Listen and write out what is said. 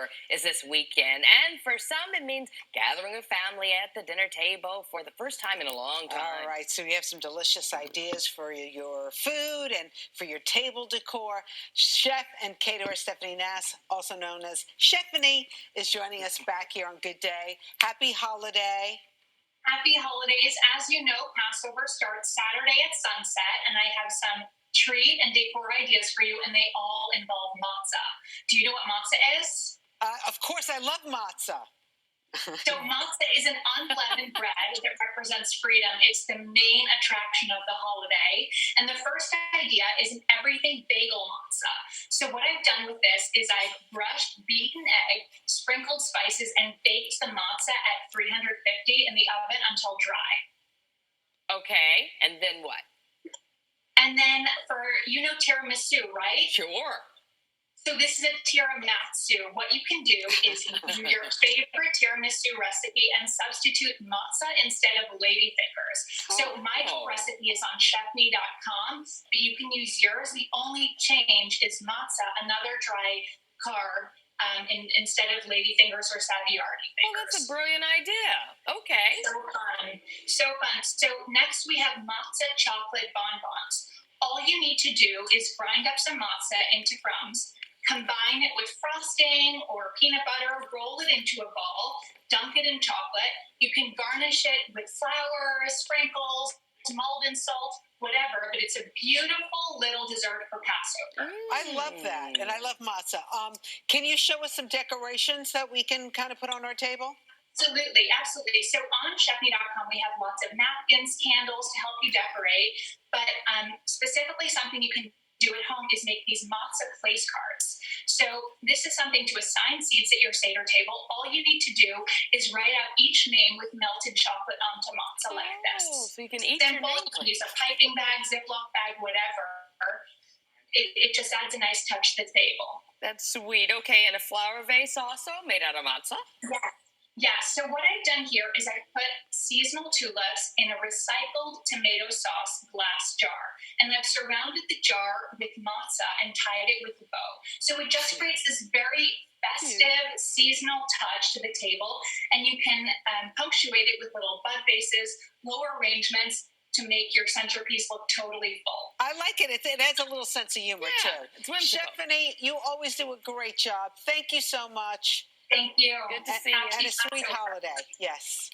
Passover is this weekend, and for some, it means gathering with family at the dinner table for the first time in a long time. All right, so you have some delicious ideas for your food and for your table decor. Chef and caterer Stephanie Nass, also known as Chefanie, is joining us back here on Good Day. Happy holiday. Happy holidays. As you know, Passover starts Saturday at sunset, and I have some treat and decor ideas for you, and they all involve matzah. Do you know what matzah is? Of course, I love matzah. So matzah is an unleavened bread that represents freedom. It's the main attraction of the holiday. And the first idea is an everything bagel matzah. So what I've done with this is I've brushed beaten egg, sprinkled spices, and baked the matzah at 350 in the oven until dry. Okay, and then what? And then tiramisu, right? Sure. So this is a tiramisu. What you can do is do your favorite tiramisu recipe and substitute matzah instead of ladyfingers. So my whole recipe is on chefanie.com, but you can use yours. The only change is matzah, another dry carb, instead of ladyfingers or saviardi fingers. Oh, that's a brilliant idea. Okay. So fun. So fun. So next we have matzah chocolate bonbons. All you need to do is grind up some matzah into crumbs, combine it with frosting or peanut butter, roll it into a ball, dunk it in chocolate. You can garnish it with flowers, sprinkles, Malden salt, whatever, but it's a beautiful little dessert for Passover. I love that, and I love matzah. Can you show us some decorations that we can kind of put on our table? Absolutely, absolutely. So on Chefanie.com, we have lots of napkins, candles to help you decorate, but specifically something you can do at home is make these matzah place cards. So this is something to assign seats at your Seder table. All you need to do is write out each name with melted chocolate onto matzah like this. So you can eat Simple. your You can use a piping bag, Ziploc bag, whatever. It just adds a nice touch to the table. That's sweet. Okay, and a flower vase also made out of matzah? Yeah, so what I've done here is I put seasonal tulips in a recycled tomato sauce glass jar, and I've surrounded the jar with matzah and tied it with a bow. So it just creates this very festive, seasonal touch to the table, and you can punctuate it with little bud vases, lower arrangements to make your centerpiece look totally full. I like it. It adds a little sense of humor, too. It's whimsical. Chefanie, you always do a great job. Thank you so much. Thank you. Good to see you. And a sweet holiday. Yes.